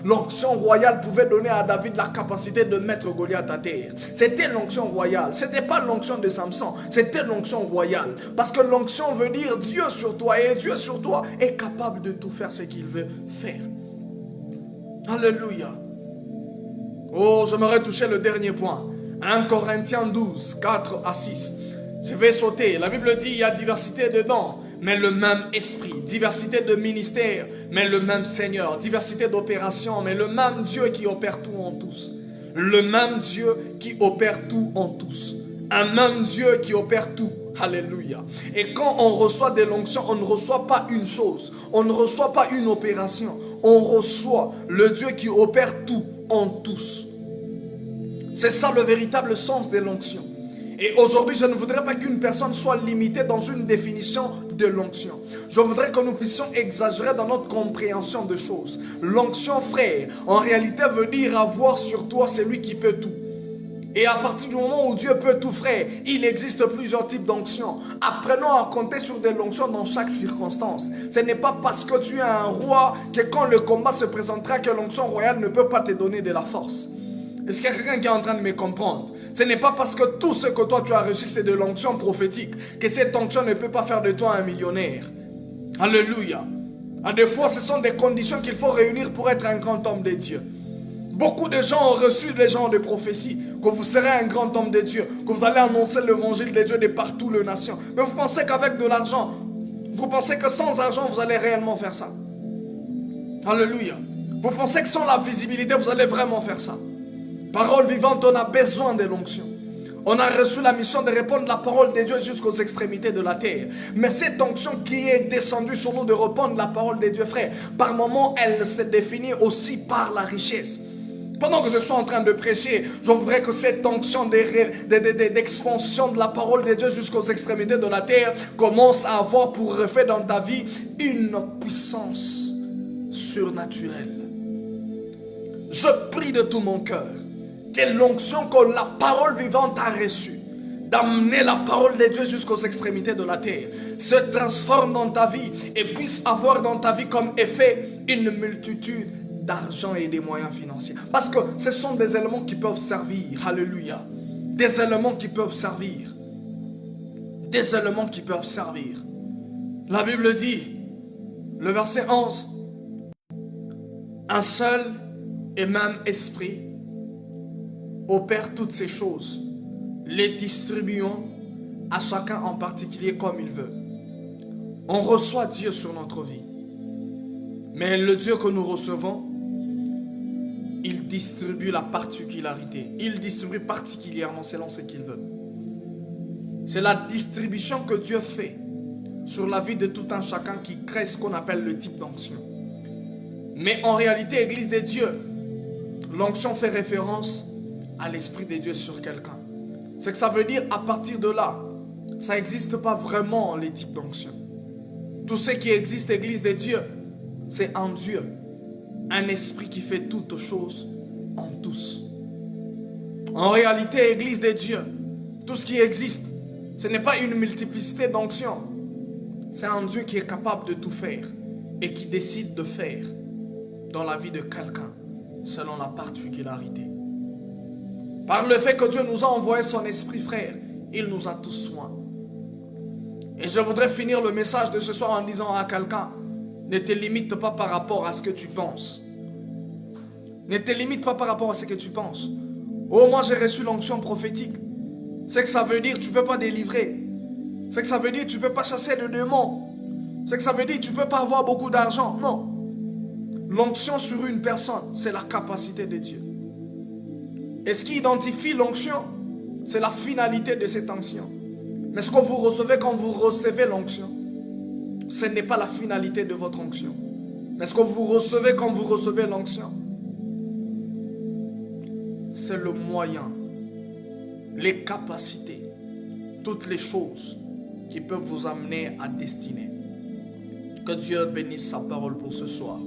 L'onction royale pouvait donner à David la capacité de mettre Goliath à terre. C'était l'onction royale. Ce n'était pas l'onction de Samson. C'était l'onction royale. Parce que l'onction veut dire Dieu sur toi. Et Dieu sur toi est capable de tout faire ce qu'il veut faire. Alléluia. Oh, j'aimerais toucher le dernier point. 1 Corinthiens 12, 4 à 6. Je vais sauter. La Bible dit il y a diversité dedans, mais le même esprit. Diversité de ministères, mais le même Seigneur. Diversité d'opérations, mais le même Dieu qui opère tout en tous. Le même Dieu qui opère tout en tous. Un même Dieu qui opère tout. Alléluia. Et quand on reçoit de l'onction, on ne reçoit pas une chose. On ne reçoit pas une opération. On reçoit le Dieu qui opère tout en tous. C'est ça le véritable sens de l'onction. Et aujourd'hui, je ne voudrais pas qu'une personne soit limitée dans une définition de l'onction. Je voudrais que nous puissions exagérer dans notre compréhension de choses. L'onction, frère, en réalité veut dire avoir sur toi celui qui peut tout. Et à partir du moment où Dieu peut tout, frère, il existe plusieurs types d'onction. Apprenons à compter sur des onctions dans chaque circonstance. Ce n'est pas parce que tu es un roi que quand le combat se présentera que l'onction royale ne peut pas te donner de la force. Est-ce qu'il y a quelqu'un qui est en train de me comprendre? Ce n'est pas parce que tout ce que toi tu as reçu c'est de l'onction prophétique que cette onction ne peut pas faire de toi un millionnaire. Alléluia. À des fois ce sont des conditions qu'il faut réunir pour être un grand homme de Dieu. Beaucoup de gens ont reçu les gens de prophétie, que vous serez un grand homme de Dieu, que vous allez annoncer l'évangile de Dieu de partout les nations. Mais vous pensez qu'avec de l'argent, vous pensez que sans argent vous allez réellement faire ça? Alléluia. Vous pensez que sans la visibilité vous allez vraiment faire ça? Parole vivante, on a besoin de l'onction. On a reçu la mission de répondre la parole de Dieu jusqu'aux extrémités de la terre. Mais cette onction qui est descendue sur nous de répondre la parole de Dieu, frère, par moments, elle se définit aussi par la richesse. Pendant que je suis en train de prêcher, je voudrais que cette onction d'expansion de la parole de Dieu jusqu'aux extrémités de la terre commence à avoir pour effet dans ta vie une puissance surnaturelle. Je prie de tout mon cœur que l'onction que la parole vivante a reçue, d'amener la parole de Dieu jusqu'aux extrémités de la terre, se transforme dans ta vie et puisse avoir dans ta vie comme effet une multitude d'argent et des moyens financiers. Parce que ce sont des éléments qui peuvent servir. Alléluia. Des éléments qui peuvent servir. Des éléments qui peuvent servir. La Bible dit, le verset 11, un seul et même esprit opère toutes ces choses, les distribuant à chacun en particulier comme il veut. On reçoit Dieu sur notre vie. Mais le Dieu que nous recevons, il distribue la particularité. Il distribue particulièrement selon ce qu'il veut. C'est la distribution que Dieu fait sur la vie de tout un chacun qui crée ce qu'on appelle le type d'onction. Mais en réalité, Église de Dieu, l'onction fait référence à l'Esprit de Dieu sur quelqu'un. C'est que ça veut dire, à partir de là, ça n'existe pas vraiment les types d'onction. Tout ce qui existe, Église de Dieu, c'est un Dieu, un esprit qui fait toutes choses en tous. En réalité, Église de Dieu, tout ce qui existe, ce n'est pas une multiplicité d'onctions. C'est un Dieu qui est capable de tout faire et qui décide de faire dans la vie de quelqu'un selon la particularité. Par le fait que Dieu nous a envoyé son esprit, frère, il nous a tous soin. Et je voudrais finir le message de ce soir en disant à quelqu'un, ne te limite pas par rapport à ce que tu penses. Ne te limite pas par rapport à ce que tu penses. Oh, moi j'ai reçu l'onction prophétique. C'est que ça veut dire que tu ne peux pas délivrer. C'est que ça veut dire que tu ne peux pas chasser de démons. C'est que ça veut dire que tu ne peux pas avoir beaucoup d'argent. Non. L'onction sur une personne, c'est la capacité de Dieu. Et ce qui identifie l'onction, c'est la finalité de cette onction. Mais ce que vous recevez quand vous recevez l'onction, ce n'est pas la finalité de votre onction. Mais ce que vous recevez quand vous recevez l'onction, c'est le moyen, les capacités, toutes les choses qui peuvent vous amener à destinée. Que Dieu bénisse sa parole pour ce soir.